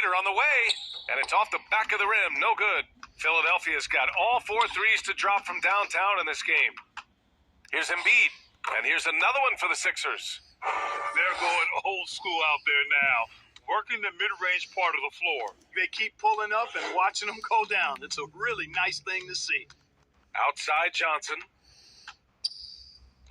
three-pointer on the way, and it's off the back of the rim. No good. Philadelphia's got all 4 threes to drop from downtown in this game. Here's Embiid, and here's another one for the Sixers. They're going old school out there now, working the mid-range part of the floor. They keep pulling up and watching them go down. It's a really nice thing to see. Outside Johnson.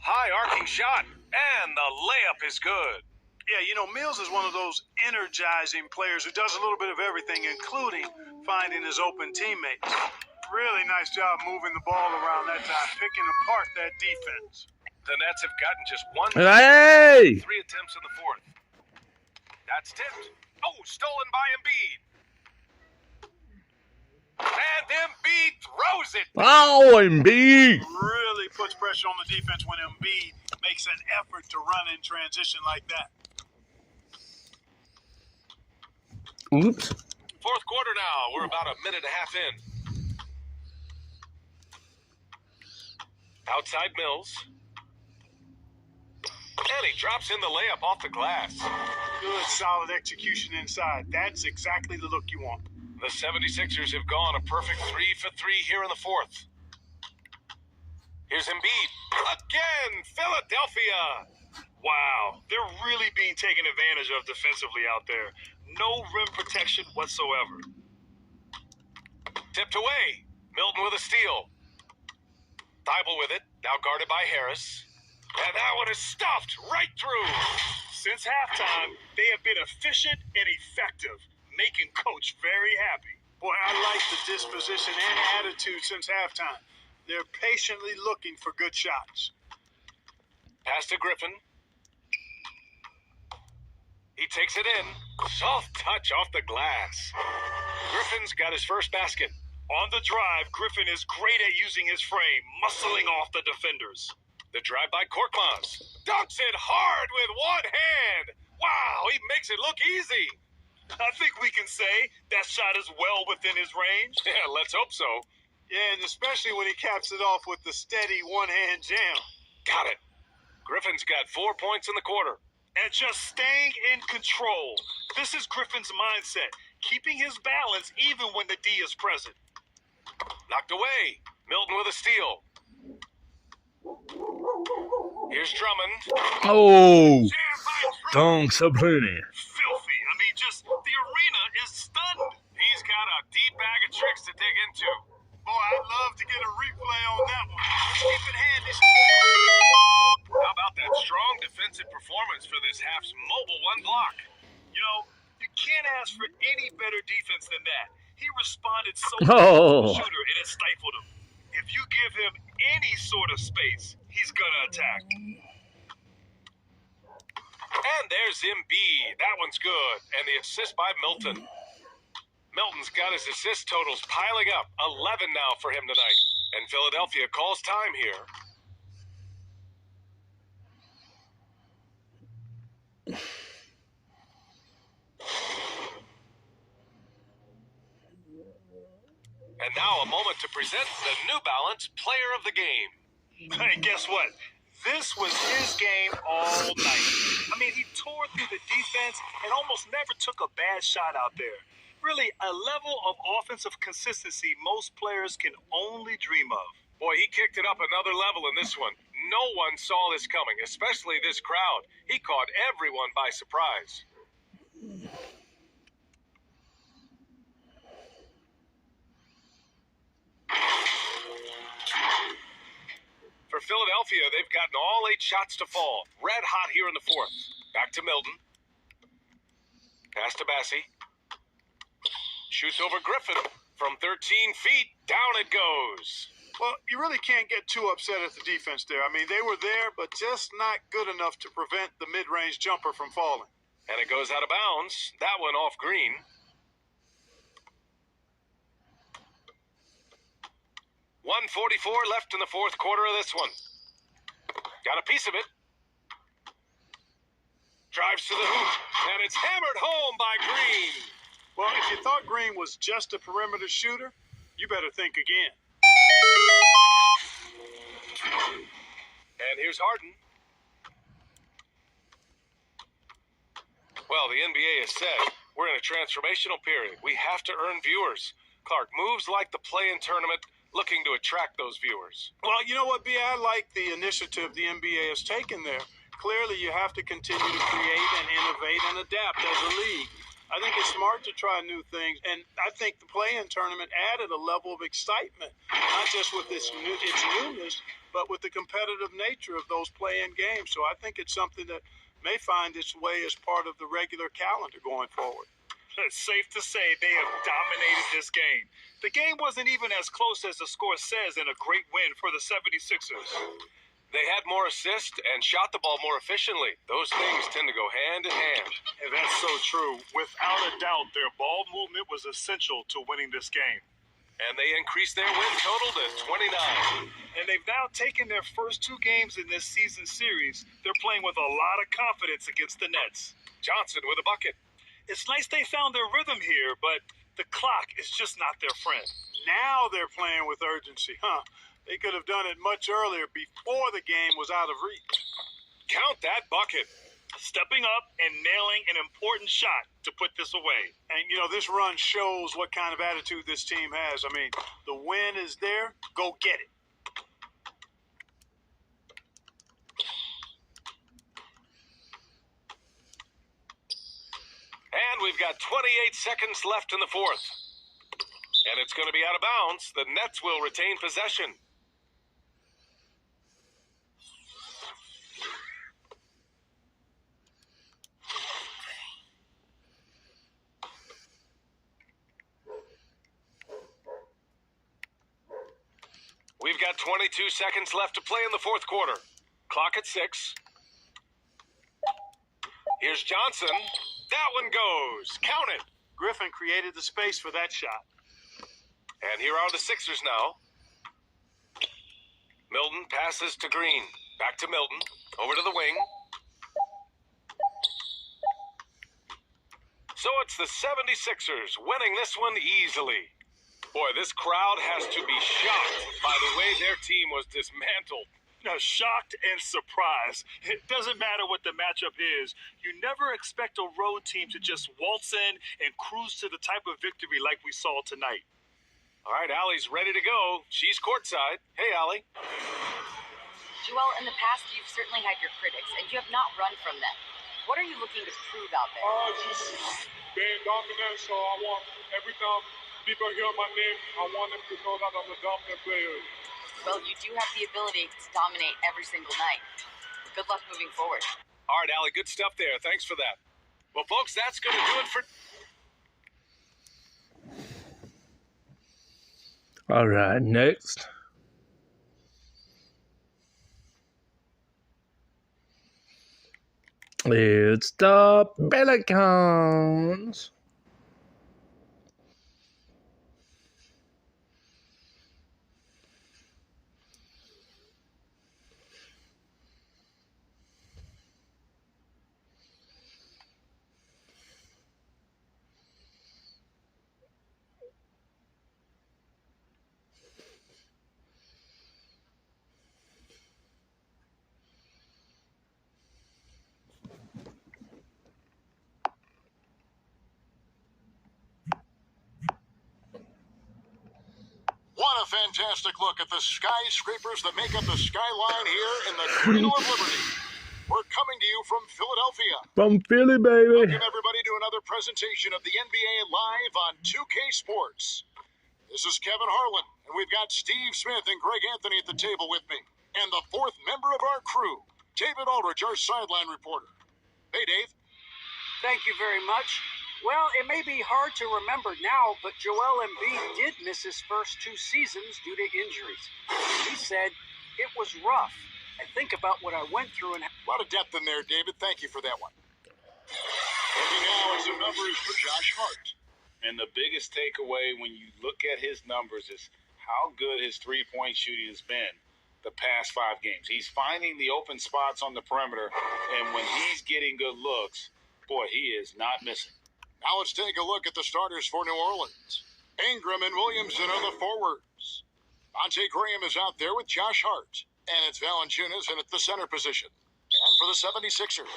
High arcing shot, and the layup is good. Yeah, you know, Mills is one of those energizing players who does a little bit of everything, including finding his open teammates. Really nice job moving the ball around that time, picking apart that defense. The Nets have gotten just one. Hey! 3 attempts in the fourth. That's tipped. Oh, stolen by Embiid. And Embiid throws it. Oh, Embiid! Really puts pressure on the defense when Embiid makes an effort to run in transition like that. Oops. Fourth quarter now. We're about a minute and a half in. Outside Mills. And he drops in the layup off the glass. Good, solid execution inside. That's exactly the look you want. The 76ers have gone a perfect 3 for 3 here in the fourth. Here's Embiid. Again, Philadelphia. Wow, they're really being taken advantage of defensively out there. No rim protection whatsoever. Tipped away. Milton with a steal. Thibault with it. Now guarded by Harris. And that one is stuffed right through. Since halftime, they have been efficient and effective, making Coach very happy. Boy, I like the disposition and attitude since halftime. They're patiently looking for good shots. Pass to Griffin. He takes it in. Soft touch off the glass. Griffin's got his first basket. On the drive, Griffin is great at using his frame, muscling off the defenders. The drive by Korkmaz. Dunks it hard with one hand. Wow, he makes it look easy. I think we can say that shot is well within his range. Yeah, let's hope so. Yeah, and especially when he caps it off with the steady one-hand jam. Got it. Griffin's got 4 points in the quarter. And just staying in control. This is Griffin's mindset, keeping his balance even when the D is present. Knocked away. Milton with a steal. Here's Drummond. Oh, Don Sabruni. Filthy. I mean, just the arena is stunned. He's got a deep bag of tricks to dig into. Boy, I'd love to get a replay on that one. Let's keep it handy. How about that strong defensive performance for this half's mobile one block? You know, you can't ask for any better defense than that. He responded so Oh. well to the shooter, and it stifled him. If you give him any sort of space, he's going to attack. And there's Embiid. That one's good. And the assist by Milton. Milton's got his assist totals piling up. 11 now for him tonight. And Philadelphia calls time here. And now a moment to present the New Balance Player of the Game. And guess what? This was his game all night. I mean, he tore through the defense and almost never took a bad shot out there. Really, a level of offensive consistency most players can only dream of. Boy, he kicked it up another level in this one. No one saw this coming, especially this crowd. He caught everyone by surprise. For Philadelphia, they've gotten all 8 shots to fall. Red hot here in the fourth. Back to Milton. Pass to Bassie. Shoots over Griffin. From 13 feet, down it goes. Well, you really can't get too upset at the defense there. I mean, they were there, but just not good enough to prevent the mid-range jumper from falling. And it goes out of bounds. That one off Green. .144 left in the fourth quarter of this one. Got a piece of it. Drives to the hoop, and it's hammered home by Green. Well, if you thought Green was just a perimeter shooter, you better think again. And here's Harden. Well, the NBA has said We're in a transformational period. We have to earn viewers. Clark, moves like the play-in tournament looking to attract those viewers. Well, you know what, B? I like the initiative the NBA has taken there. Clearly, you have to continue to create and innovate and adapt as a league. I think it's smart to try new things, and I think the play-in tournament added a level of excitement, not just with its newness, but with the competitive nature of those play-in games. So I think it's something that may find its way as part of the regular calendar going forward. It's safe to say they have dominated this game. The game wasn't even as close as the score says in a great win for the 76ers. They had more assists and shot the ball more efficiently. Those things tend to go hand in hand. And that's so true. Without a doubt, their ball movement was essential to winning this game. And they increased their win total to 29. And they've now taken their first 2 games in this season series. They're playing with a lot of confidence against the Nets. Johnson with a bucket. It's nice they found their rhythm here, but the clock is just not their friend. Now they're playing with urgency, huh? They could have done it much earlier before the game was out of reach. Count that bucket. Stepping up and nailing an important shot to put this away. And, you know, this run shows what kind of attitude this team has. I mean, the win is there. Go get it. And we've got 28 seconds left in the fourth. And it's going to be out of bounds. The Nets will retain possession. We've got 22 seconds left to play in the fourth quarter. Clock at 6. Here's Johnson. That one goes. Count it. Griffin created the space for that shot. And here are the Sixers now. Milton passes to Green. Back to Milton. Over to the wing. So it's the 76ers winning this one easily. Boy, this crowd has to be shocked by the way their team was dismantled. Now, shocked and surprised. It doesn't matter what the matchup is. You never expect a road team to just waltz in and cruise to the type of victory like we saw tonight. All right, Allie's ready to go. She's courtside. Hey, Allie. Joel, in the past, you've certainly had your critics, and you have not run from them. What are you looking to prove out there? Just being dominant, so I want every time people hear my name, I want them to know that I'm a dominant player. Well, you do have the ability to dominate every single night. Good luck moving forward. All right, Allie, good stuff there. Thanks for that. Well, folks, that's going to do it for... All right, next. It's the Pelicans. What a fantastic look at the skyscrapers that make up the skyline here in the Cradle of Liberty. We're coming to you from Philadelphia. From Philly, baby. Welcome everybody to another presentation of the NBA live on 2K Sports. This is Kevin Harlan, and we've got Steve Smith and Greg Anthony at the table with me. And the fourth member of our crew, David Aldridge, our sideline reporter. Hey, Dave. Thank you very much. Well, it may be hard to remember now, but Joel Embiid did miss his first 2 seasons due to injuries. He said, it was rough. I think about what I went through and... A lot of depth in there, David. Thank you for that one. Looking now at some numbers for Josh Hart. And the biggest takeaway when you look at his numbers is how good his three-point shooting has been the past 5 games. He's finding the open spots on the perimeter, and when he's getting good looks, boy, he is not missing. Now let's take a look at the starters for New Orleans. Ingram and Williamson are the forwards. Monte Graham is out there with Josh Hart. And it's Valanciunas in at the center position. And for the 76ers,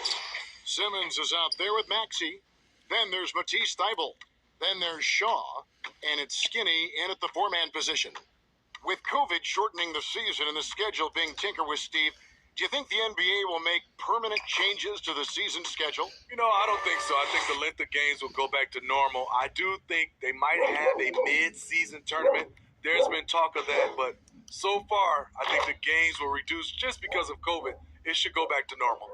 Simmons is out there with Maxey. Then there's Matisse Thybulle. Then there's Shaw, and it's Skinny in at the four-man position. With COVID shortening the season and the schedule being tinkered with, Steve, do you think the NBA will make permanent changes to the season schedule? I don't think so. I think the length of games will go back to normal. I do think they might have a mid-season tournament. There's been talk of that, but so far, I think the games will reduce just because of COVID. It should go back to normal.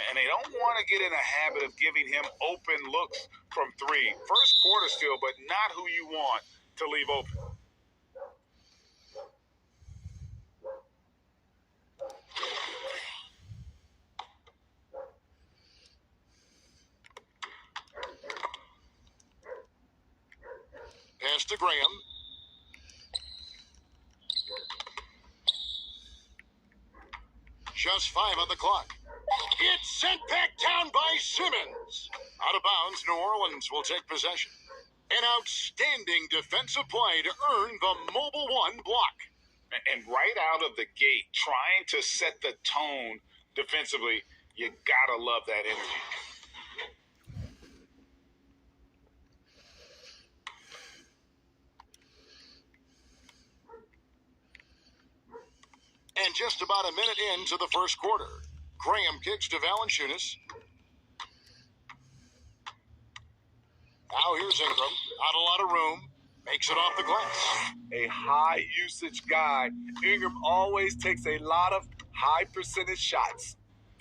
And they don't want to get in a habit of giving him open looks from three. First quarter still, but not who you want to leave open. Pass to Graham. Just 5 on the clock. It's sent back down by Simmons. Out of bounds, New Orleans will take possession. An outstanding defensive play to earn the mobile one block. And right out of the gate, trying to set the tone defensively, you gotta love that energy. And just about a minute into the first quarter, Graham kicks to Valanciunas. Now here's Ingram. Not a lot of room. Makes it off the glass. A high usage guy. Ingram always takes a lot of high percentage shots.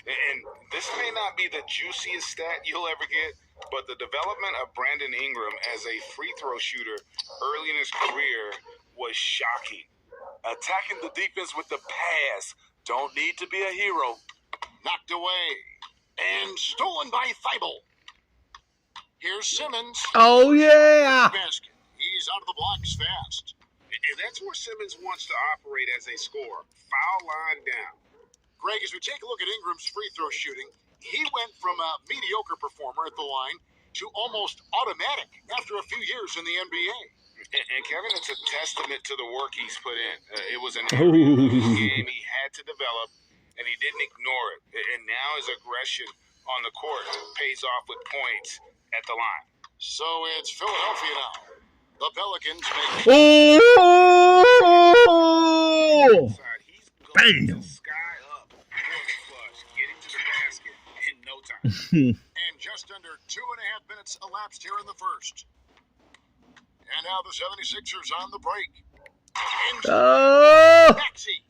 And this may not be the juiciest stat you'll ever get, but the development of Brandon Ingram as a free throw shooter early in his career was shocking. Attacking the defense with the pass. Don't need to be a hero. Knocked away. And stolen by Thybulle. Here's Simmons. Oh, yeah. Basket. He's out of the blocks fast. And that's where Simmons wants to operate as a scorer. Foul line down. Greg, as we take a look at Ingram's free throw shooting, he went from a mediocre performer at the line to almost automatic after a few years in the NBA. And Kevin, it's a testament to the work he's put in. It was an game he had to develop, and he didn't ignore it. And now his aggression on the court pays off with points at the line. So it's Philadelphia now. The Pelicans make... Oh! He's going Bam! to sky up for the flush, getting to the basket in no time. And just under 2.5 minutes elapsed here in the first. And now the 76ers on the break. Oh! Maxey.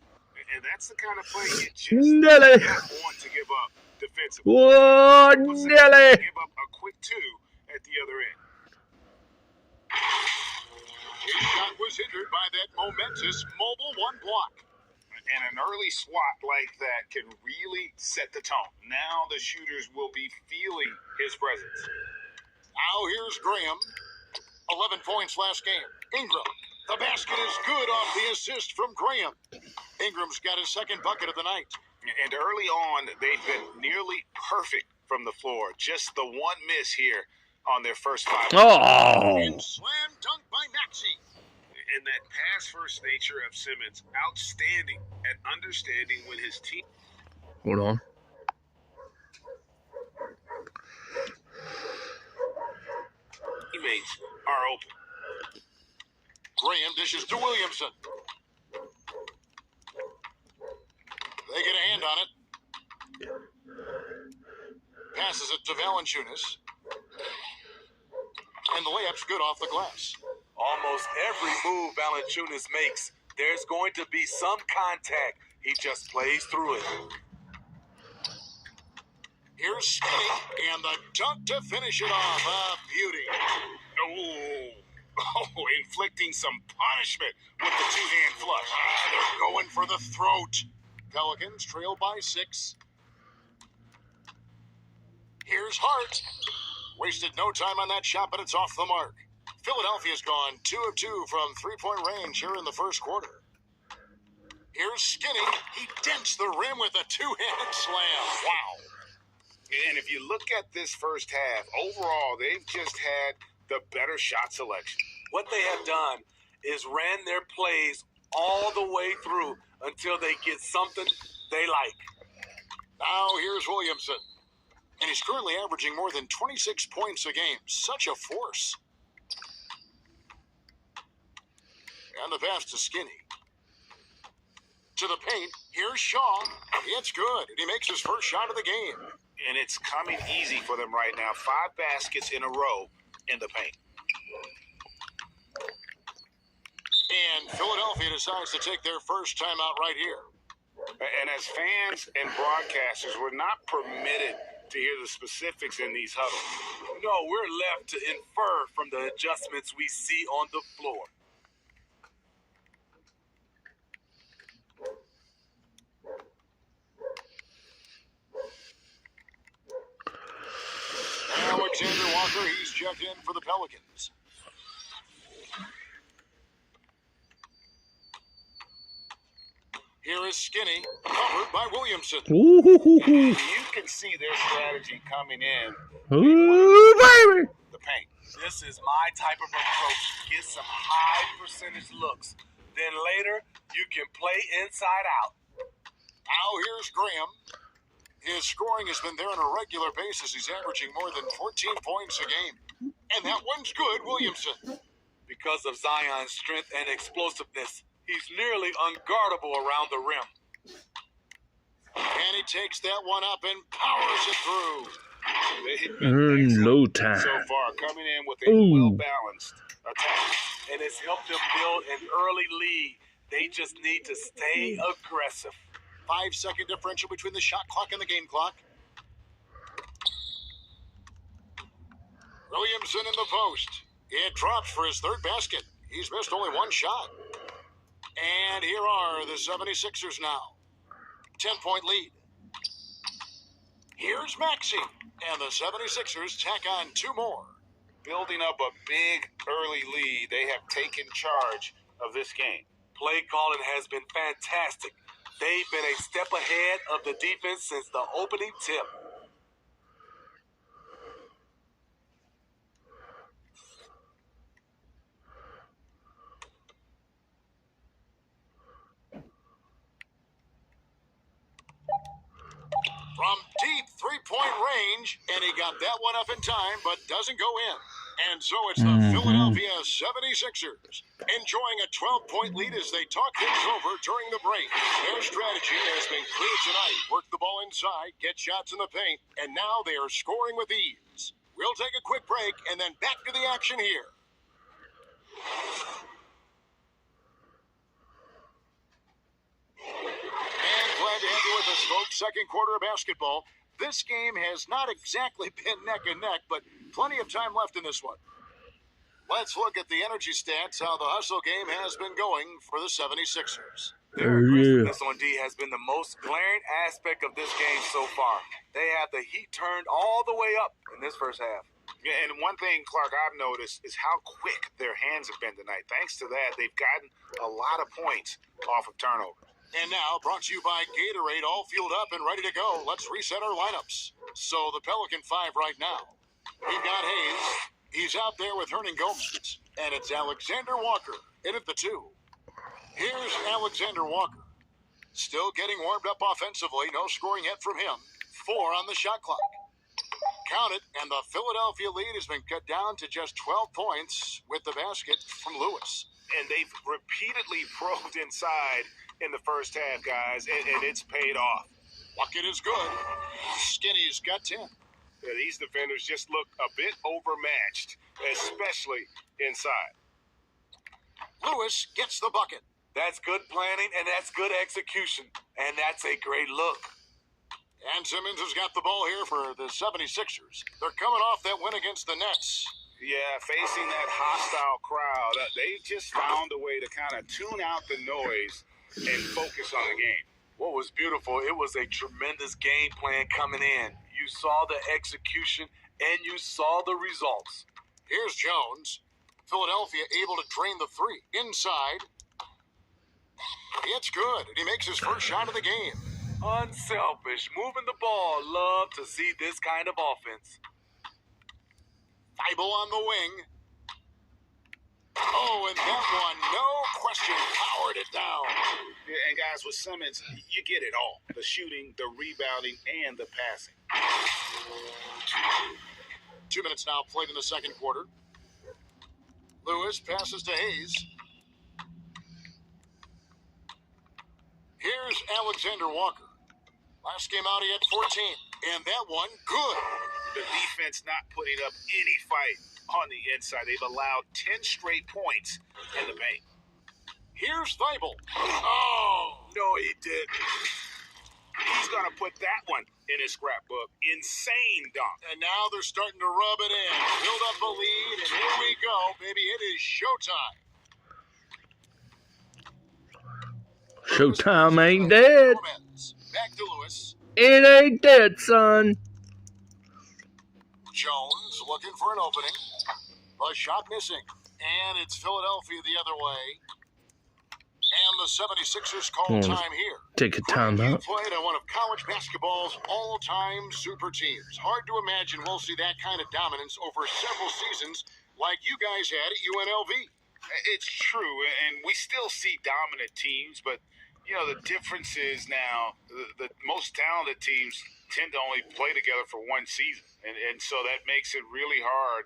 And that's the kind of play you just Nelly! don't want to give up defensively. Whoa, Nelly! Give up a quick two at the other end. His shot was hindered by that momentous mobile one block. And an early swat like that can really set the tone. Now the shooters will be feeling his presence. Now here's Graham. 11 points last game. Ingram. The basket is good off the assist from Graham. Ingram's got his second bucket of the night. And early on, they've been nearly perfect from the floor. Just the one miss here on their first 5. Oh! And slam dunk by Maxey. And that pass-first nature of Simmons, outstanding at understanding when his team... Hold on. teammates are open. Graham dishes to Williamson. They get a hand on it. Passes it to Valanciunas. And the layup's good off the glass. Almost every move Valanciunas makes, there's going to be some contact. He just plays through it. Here's Skinny, and the dunk to finish it off. A beauty. Oh, inflicting some punishment with the two-hand flush. They're going for the throat. Pelicans trail by 6. Here's Hart. Wasted no time on that shot, but it's off the mark. Philadelphia's gone 2 of 2 from three-point range here in the first quarter. Here's Skinny. He dents the rim with a two-handed slam. Wow. And if you look at this first half, overall, they've just had the better shot selection. What they have done is ran their plays all the way through until they get something they like. Now here's Williamson. And he's currently averaging more than 26 points a game. Such a force. And the pass to Skinny. To the paint. Here's Shaw. It's good. And he makes his first shot of the game. And it's coming easy for them right now. 5 baskets in a row in the paint. And Philadelphia decides to take their first timeout right here. And as fans and broadcasters, we're not permitted to hear the specifics in these huddles. No, we're left to infer from the adjustments we see on the floor. Alexander Walker, he's checked in for the Pelicans. Here is Skinny, covered by Williamson. You can see their strategy coming in. Ooh, baby. The paint. This is my type of approach. Get some high percentage looks. Then later, you can play inside out. Now here's Graham. His scoring has been there on a regular basis. He's averaging more than 14 points a game. And that one's good, Williamson. Because of Zion's strength and explosiveness, he's nearly unguardable around the rim. And he takes that one up and powers it through. Low time. So far, coming in with a well-balanced attack. And it's helped them build an early lead. They just need to stay aggressive. 5-second differential between the shot clock and the game clock. Williamson in the post. It drops for his third basket. He's missed only one shot. And here are the 76ers now. 10-point lead. Here's Maxey. And the 76ers tack on 2 more. Building up a big early lead, they have taken charge of this game. Play calling has been fantastic. They've been a step ahead of the defense since the opening tip. From deep three-point range, and he got that one up in time, but doesn't go in. And so it's the Philadelphia 76ers enjoying a 12-point lead as they talk things over during the break. Their strategy has been clear tonight. Work the ball inside, get shots in the paint, and now they are scoring with ease. We'll take a quick break and then back to the action here. And glad to have you with us, folks. Second quarter of basketball. This game has not exactly been neck and neck, but plenty of time left in this one. Let's look at the energy stats, how the hustle game has been going for the 76ers. Their aggressiveness on D has been the most glaring aspect of this game so far. They have the heat turned all the way up in this first half. Yeah, and one thing, Clark, I've noticed is how quick their hands have been tonight. Thanks to that, they've gotten a lot of points off of turnovers. And now, brought to you by Gatorade, all fueled up and ready to go. Let's reset our lineups. So, the Pelican 5 right now. We've got Hayes. He's out there with Hernan Gomez. And it's Alexander Walker in at the 2. Here's Alexander Walker. Still getting warmed up offensively. No scoring yet from him. 4 on the shot clock. Count it, and the Philadelphia lead has been cut down to just 12 points with the basket from Lewis. And they've repeatedly probed inside in the first half, guys, and it's paid off. Bucket is good. Skinny's got 10. Yeah, these defenders just look a bit overmatched, especially inside. Lewis gets the bucket. That's good planning, and that's good execution. And that's a great look. And Simmons has got the ball here for the 76ers. They're coming off that win against the Nets. Yeah, facing that hostile crowd, they've just found a way to kind of tune out the noise and focus on the game. What was beautiful, it was a tremendous game plan coming in. You saw the execution, and you saw the results. Here's Jones. Philadelphia able to drain the 3. Inside. It's good, and he makes his first shot of the game. Unselfish, moving the ball. Love to see this kind of offense. Thibault on the wing. Oh, and that one, no question, powered it down. Yeah, and guys, with Simmons, you get it all. The shooting, the rebounding, and the passing. 2 minutes now played in the second quarter. Lewis passes to Hayes. Here's Alexander Walker. Last game out, he had 14. And that one, good. The defense not putting up any fight on the inside. They've allowed 10 straight points in the paint. Here's Thibault. Oh! No, he didn't. He's going to put that one in his scrapbook. Insane dunk. And now they're starting to rub it in. Build up a lead, and here we go, baby. It is showtime. Showtime ain't dead. Back to Lewis. It ain't dead, son. Jones looking for an opening. A shot missing. And it's Philadelphia the other way. And the 76ers call time here. Take a timeout. You played on one of college basketball's all-time super teams. Hard to imagine we'll see that kind of dominance over several seasons like you guys had at UNLV. It's true, and we still see dominant teams, but, you know, the difference is now the most talented teams tend to only play together for one season, and so that makes it really hard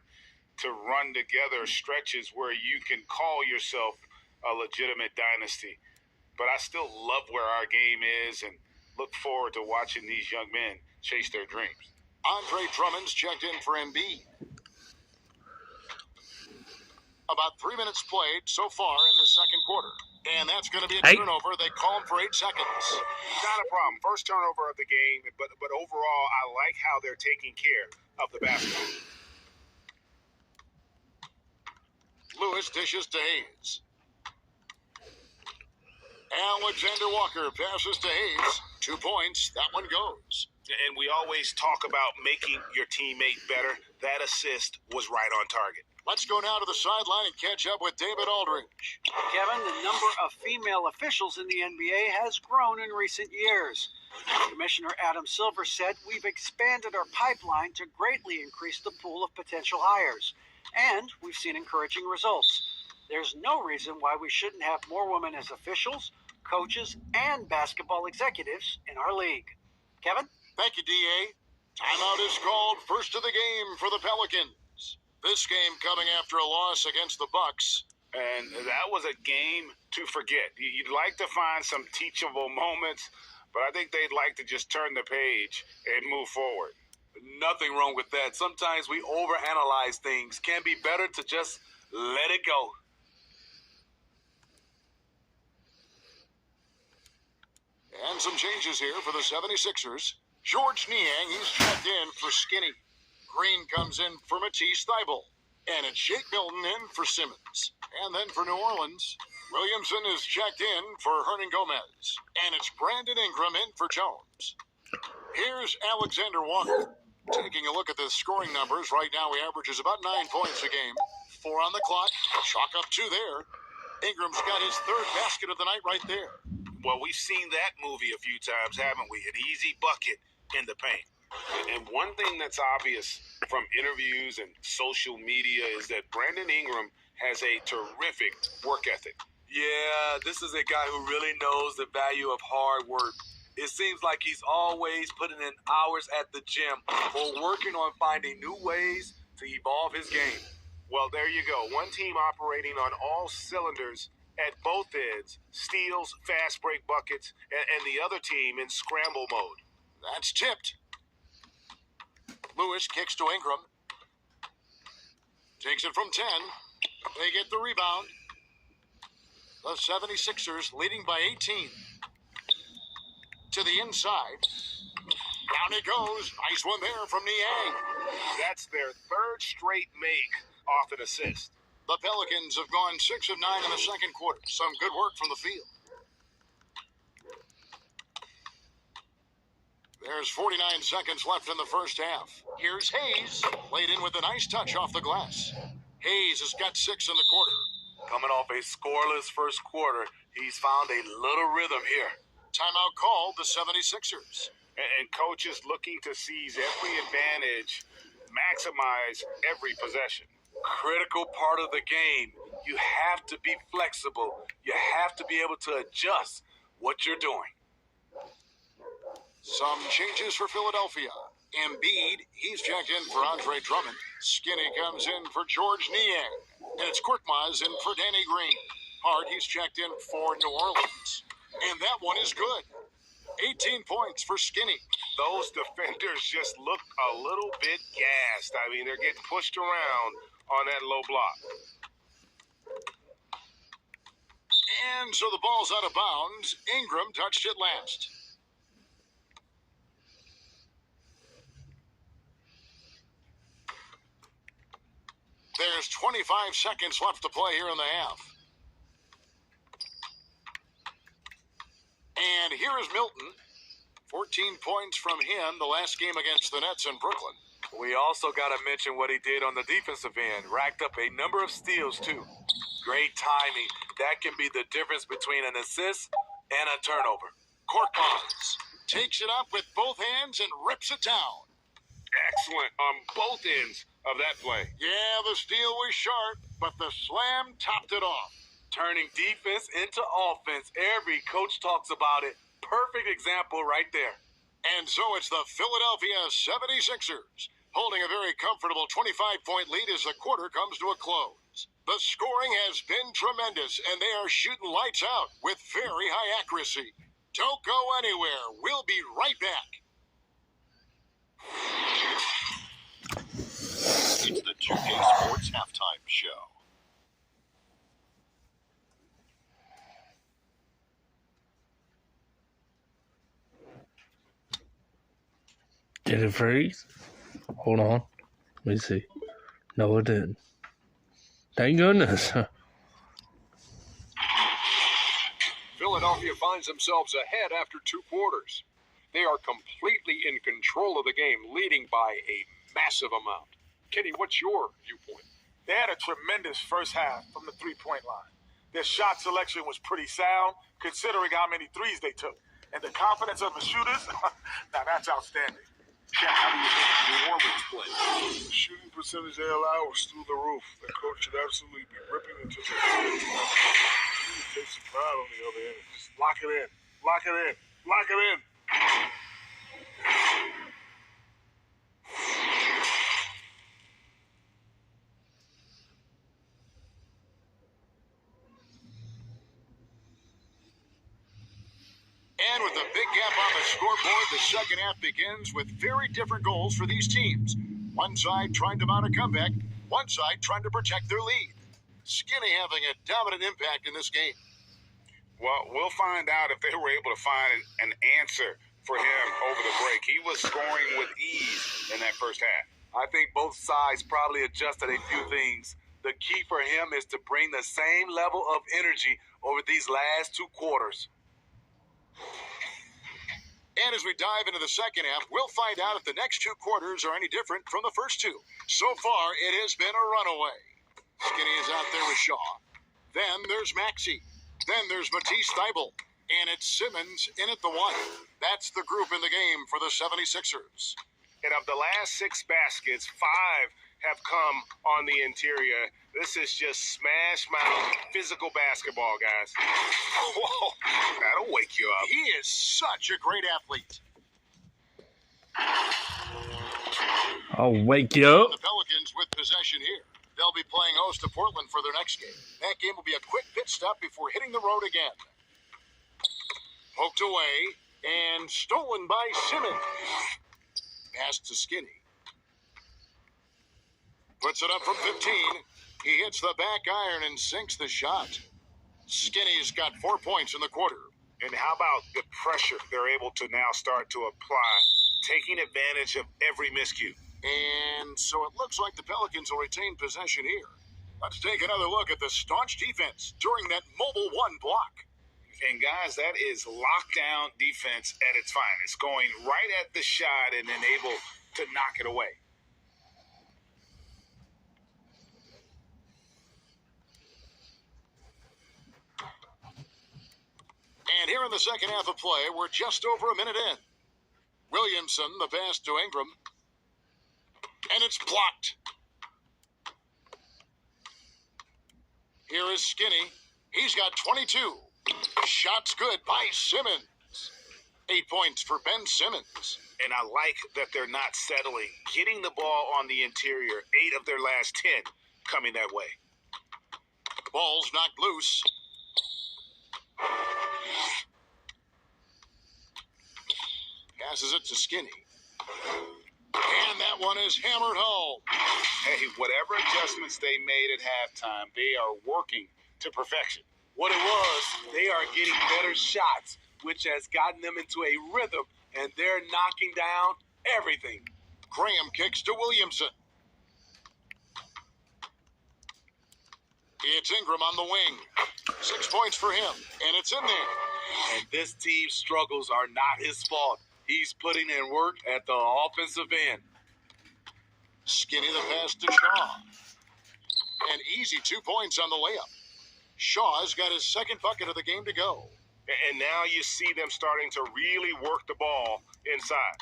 to run together stretches where you can call yourself a legitimate dynasty. But I still love where our game is and look forward to watching these young men chase their dreams. Andre Drummond's checked in for Embiid. About 3 minutes played so far in the second quarter. And that's going to be a turnover. They call him for 8 seconds. Not a problem. First turnover of the game, but overall, I like how they're taking care of the basketball. Lewis dishes to Hayes. Alexander Walker passes to Hayes. 2 points. That one goes. And we always talk about making your teammate better. That assist was right on target. Let's go now to the sideline and catch up with David Aldridge. Kevin, the number of female officials in the NBA has grown in recent years. Commissioner Adam Silver said we've expanded our pipeline to greatly increase the pool of potential hires. And we've seen encouraging results. There's no reason why we shouldn't have more women as officials, coaches, and basketball executives in our league. Kevin? Thank you, D.A. Timeout is called. First of the game for the Pelicans. This game coming after a loss against the Bucks. And that was a game to forget. You'd like to find some teachable moments, but I think they'd like to just turn the page and move forward. Nothing wrong with that. Sometimes we overanalyze things. Can be better to just let it go. And some changes here for the 76ers. George Niang, he's checked in for Skinny. Green comes in for Matisse Thybulle. And it's Shake Milton in for Simmons. And then for New Orleans, Williamson is checked in for Hernan Gomez. And it's Brandon Ingram in for Jones. Here's Alexander Walker. Taking a look at the scoring numbers, right now he averages about 9 points a game. 4 on the clock, chalk up 2 there. Ingram's got his 3rd basket of the night right there. Well, we've seen that movie a few times, haven't we? An easy bucket in the paint. And one thing that's obvious from interviews and social media is that Brandon Ingram has a terrific work ethic. Yeah, this is a guy who really knows the value of hard work. It seems like he's always putting in hours at the gym or working on finding new ways to evolve his game. Well, there you go. One team operating on all cylinders at both ends, steals, fast break buckets, and the other team in scramble mode. That's tipped. Lewis kicks to Ingram. Takes it from 10. They get the rebound. The 76ers leading by 18. To the inside. Down it goes. Nice one there from Niang. That's their 3rd straight make off an assist. The Pelicans have gone 6 of 9 in the second quarter. Some good work from the field. There's 49 seconds left in the first half. Here's Hayes. Laid in with a nice touch off the glass. Hayes has got 6 in the quarter. Coming off a scoreless first quarter, he's found a little rhythm here. Timeout called the 76ers. And coaches looking to seize every advantage, maximize every possession. Critical part of the game. You have to be flexible. You have to be able to adjust what you're doing. Some changes for Philadelphia. Embiid, he's checked in for Andre Drummond. Skinny comes in for George Niang. And it's Korkmaz in for Danny Green. Hart, he's checked in for New Orleans. And that one is good. 18 points for Skinny. Those defenders just look a little bit gassed. I mean, they're getting pushed around on that low block. And so the ball's out of bounds. Ingram touched it last. There's 25 seconds left to play here in the half. And here is Milton. 14 points from him the last game against the Nets in Brooklyn. We also got to mention what he did on the defensive end. Racked up a number of steals, too. Great timing. That can be the difference between an assist and a turnover. Korkmaz takes it up with both hands and rips it down. Excellent on both ends of that play. Yeah, the steal was sharp, but the slam topped it off. Turning defense into offense. Every coach talks about it. Perfect example right there. And so it's the Philadelphia 76ers holding a very comfortable 25-point lead as the quarter comes to a close. The scoring has been tremendous, and they are shooting lights out with very high accuracy. Don't go anywhere. We'll be right back. It's the 2K Sports Halftime Show. Did it freeze? Hold on. Let me see. No, it didn't. Thank goodness. Philadelphia finds themselves ahead after 2 quarters. They are completely in control of the game, leading by a massive amount. Kenny, what's your viewpoint? They had a tremendous first half from the three-point line. Their shot selection was pretty sound, considering how many threes they took. And the confidence of the shooters, now that's outstanding. Shaq, how do you think New Orleans played? The shooting percentage they allow was through the roof. The coach should absolutely be ripping into the take some pride on the other end. Just lock it in. Lock it in. Lock it in. And with a big gap on the scoreboard, the second half begins with very different goals for these teams. One side trying to mount a comeback, one side trying to protect their lead. Skinny having a dominant impact in this game. Well, we'll find out if they were able to find an answer for him over the break. He was scoring with ease in that first half. I think both sides probably adjusted a few things. The key for him is to bring the same level of energy over these last 2 quarters. And as we dive into the second half, we'll find out if the next 2 quarters are any different from the first 2. So far, it has been a runaway. Skinny is out there with Shaw. Then there's Maxey. Then there's Matisse Thybulle. And it's Simmons in at the 1. That's the group in the game for the 76ers. And of the last 6 baskets, 5 have come on the interior. This is just smash mouth physical basketball, guys. Whoa, that'll wake you up. He is such a great athlete. I'll wake you up. The Pelicans with possession here. They'll be playing host to Portland for their next game. That game will be a quick pit stop before hitting the road again. Poked away and stolen by Simmons. Pass to Skinny. Puts it up from 15. He hits the back iron and sinks the shot. Skinny's got 4 points in the quarter. And how about the pressure they're able to now start to apply, taking advantage of every miscue? And so it looks like the Pelicans will retain possession here. Let's take another look at the staunch defense during that mobile 1 block. And guys, that is lockdown defense at its finest, going right at the shot and then able to knock it away. And here in the second half of play, we're just over a minute in. Williamson, the pass to Ingram. And it's blocked. Here is Skinny. He's got 22. Shot's good by Simmons. 8 points for Ben Simmons. and I like that they're not settling. Getting the ball on the interior, 8 of their last 10 coming that way. Ball's knocked loose. Passes it to Skinny. And that one is hammered home. Hey, whatever adjustments they made at halftime, they are working to perfection. What it was, they are getting better shots, which has gotten them into a rhythm, and they're knocking down everything. Graham kicks to Williamson. It's Ingram on the wing. 6 points for him, and it's in there. And this team's struggles are not his fault. He's putting in work at the offensive end. Skinny the pass to Shaw. An easy 2 points on the layup. Shaw's got his second bucket of the game to go. And now you see them starting to really work the ball inside.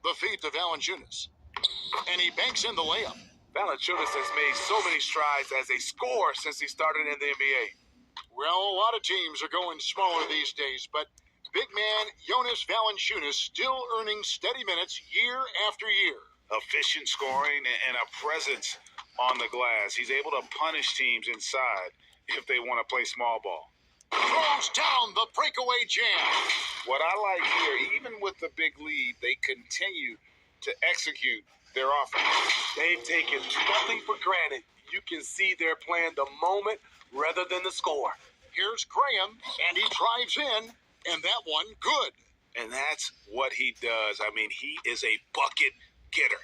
The feed to Valanciunas. And he banks in the layup. Valanciunas has made so many strides as a scorer since he started in the NBA. Well, a lot of teams are going smaller these days, but big man Jonas Valanciunas still earning steady minutes year after year. Efficient scoring and a presence on the glass. He's able to punish teams inside if they want to play small ball. Throws down the breakaway jam. What I like here, even with the big lead, they continue to execute their offense. They've taken nothing for granted. You can see they're playing the moment rather than the score. Here's Graham, and he drives in, and that one good. And that's what he does. I mean, he is a bucket getter.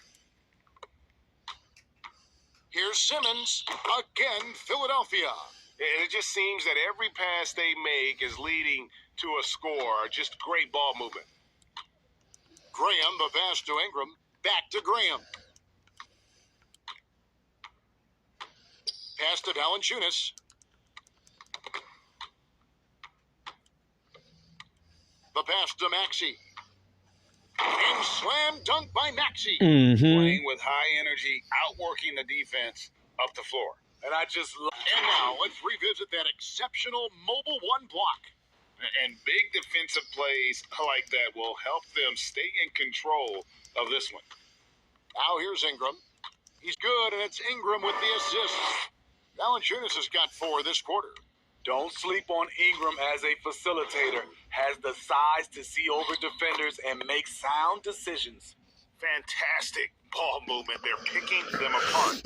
Here's Simmons, again, Philadelphia. And it just seems that every pass they make is leading to a score. Just great ball movement. Graham, the pass to Ingram. Back to Graham. Pass to Valanciunas. The pass to Maxey. And slam dunk by Maxey. Playing with high energy, outworking the defense up the floor. And I just love. And now let's revisit that exceptional mobile one block. And big defensive plays like that will help them stay in control of this one. Now here's Ingram. He's good, and it's Ingram with the assist. Valanciunas has got 4 this quarter. Don't sleep on Ingram as a facilitator. Has the size to see over defenders and make sound decisions. Fantastic ball movement. They're picking them apart.